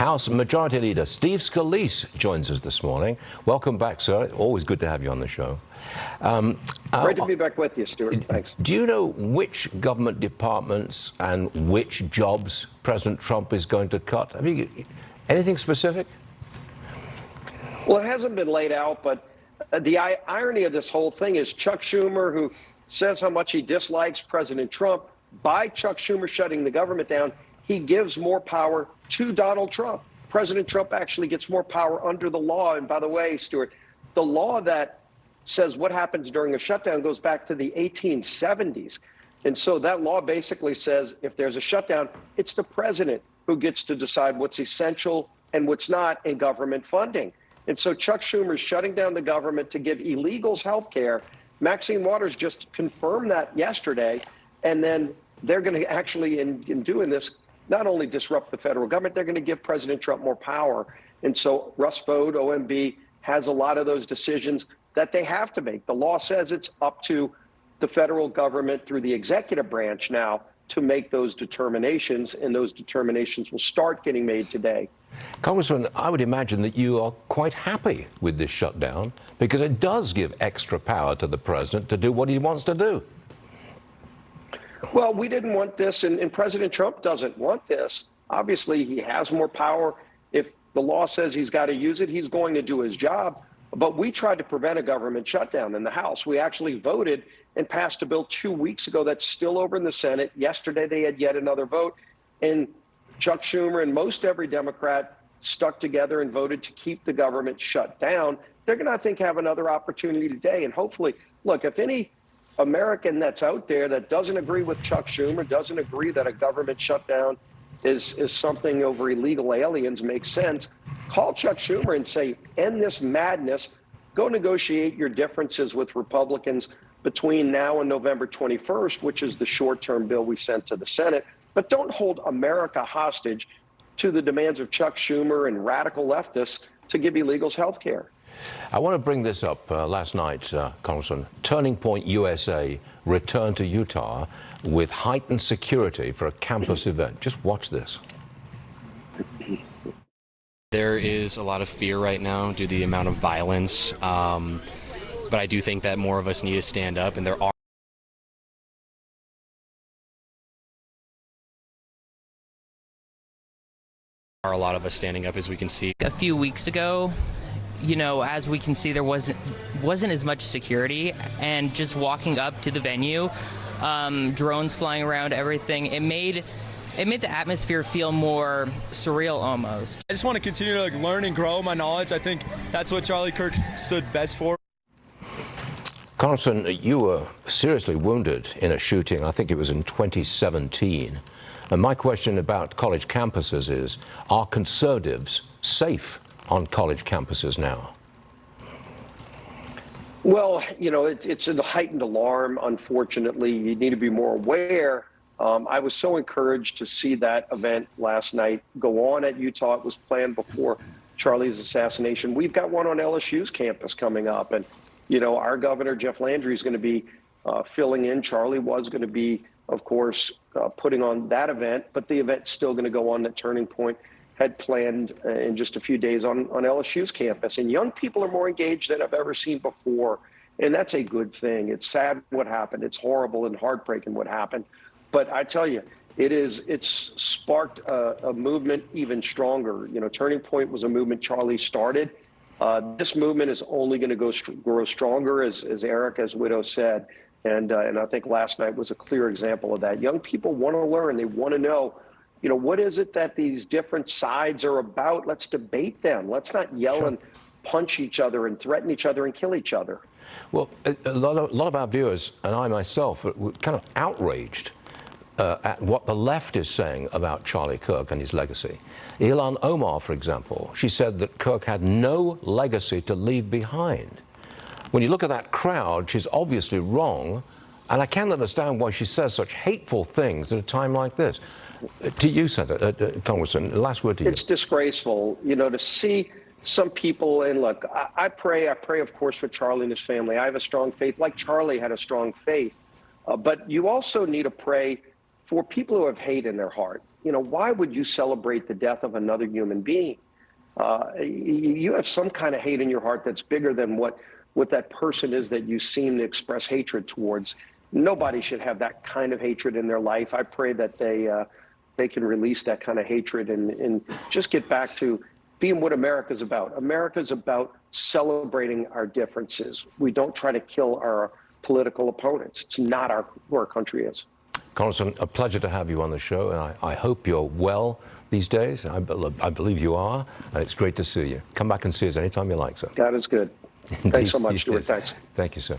House Majority Leader Steve Scalise joins us this morning. Welcome back, sir. Always good to have you on the show. Great to be back with you, Stuart. Thanks. Do you know which government departments and which jobs President Trump is going to cut? Have you anything specific? Well, it hasn't been laid out, but the irony of this whole thing is Chuck Schumer, who says how much he dislikes President Trump, by Chuck Schumer shutting the government down, he gives more power to Donald Trump. President Trump actually gets more power under the law. And by the way, Stuart, the law that says what happens during a shutdown goes back to the 1870s. And so that law basically says if there's a shutdown, it's the president who gets to decide what's essential and what's not in government funding. And so Chuck Schumer is shutting down the government to give illegals health care. Maxine Waters just confirmed that yesterday. And then they're going to actually, in doing this, not only disrupt the federal government, they're going to give President Trump more power. And so Russ Vought, OMB, has a lot of those decisions that they have to make. The law says it's up to the federal government through the executive branch now to make those determinations, and those determinations will start getting made today. Congressman, I would imagine that you are quite happy with this shutdown because it does give extra power to the president to do what he wants to do. Well, we didn't want this, and President Trump doesn't want this. Obviously, he has more power. If the law says he's got to use it, he's going to do his job. But we tried to prevent a government shutdown in the House. We actually voted and passed a bill 2 weeks ago that's still over in the Senate. Yesterday, they had yet another vote. And Chuck Schumer and most every Democrat stuck together and voted to keep the government shut down. They're going to, I think, have another opportunity today. And hopefully, look, if any American that's out there that doesn't agree with Chuck Schumer, doesn't agree that a government shutdown is something over illegal aliens makes sense, call Chuck Schumer and say, end this madness, go negotiate your differences with Republicans between now and November 21st, which is the short-term bill we sent to the Senate, but don't hold America hostage to the demands of Chuck Schumer and radical leftists to give illegals health care. I want to bring this up. Last night, Congressman, Turning Point USA returned to Utah with heightened security for a campus event. Just watch this. There is a lot of fear right now due to the amount of violence, but I do think that more of us need to stand up, and there are a lot of us standing up, as we can see. A few weeks ago, you know, as we can see, there wasn't as much security, and just walking up to the venue, drones flying around, everything, it made the atmosphere feel more surreal almost. I just want to continue to learn and grow my knowledge. I think that's what Charlie Kirk stood best for. Congressman, you were seriously wounded in a shooting, I think it was in 2017. And my question about college campuses is, are conservatives safe on college campuses now? Well, you know, it's a heightened alarm, unfortunately. You need to be more aware. I was so encouraged to see that event last night go on at Utah. It was planned before Charlie's assassination. We've got one on LSU's campus coming up. And, you know, our governor, Jeff Landry, is going to be filling in. Charlie was going to be, of course, putting on that event, but the event's still going to go on. That Turning Point had planned in just a few days on LSU's campus. And young people are more engaged than I've ever seen before. And that's a good thing. It's sad what happened. It's horrible and heartbreaking what happened. But I tell you, it's sparked a movement even stronger. You know, Turning Point was a movement Charlie started. This movement is only going to grow stronger, as Erica's widow said. And I think last night was a clear example of that. Young people want to learn. They want to know, you know, what is it that these different sides are about? Let's debate them. Let's not yell and punch each other and threaten each other and kill each other. Well, a lot of our viewers and I myself were kind of outraged at what the left is saying about Charlie Kirk and his legacy. Ilhan Omar, for example, she said that Kirk had no legacy to leave behind. When you look at that crowd, she's obviously wrong, and I can't understand why she says such hateful things at a time like this. To you, Senator, Congressman, last word to you. It's disgraceful, you know, to see some people, and look, I pray, of course, for Charlie and his family. I have a strong faith, like Charlie had a strong faith. But you also need to pray for people who have hate in their heart. why would you celebrate the death of another human being? You have some kind of hate in your heart that's bigger than what that person is that you seem to express hatred towards. Nobody should have that kind of hatred in their life. I pray that they can release that kind of hatred and just get back to being what America's about. America's about celebrating our differences. We don't try to kill our political opponents. It's not who our country is. Congressman, a pleasure to have you on the show, and I hope you're well these days. I believe you are, and it's great to see you. Come back and see us anytime you like, sir. God is good. Thanks so much, Stuart. Thanks. Thank you, sir.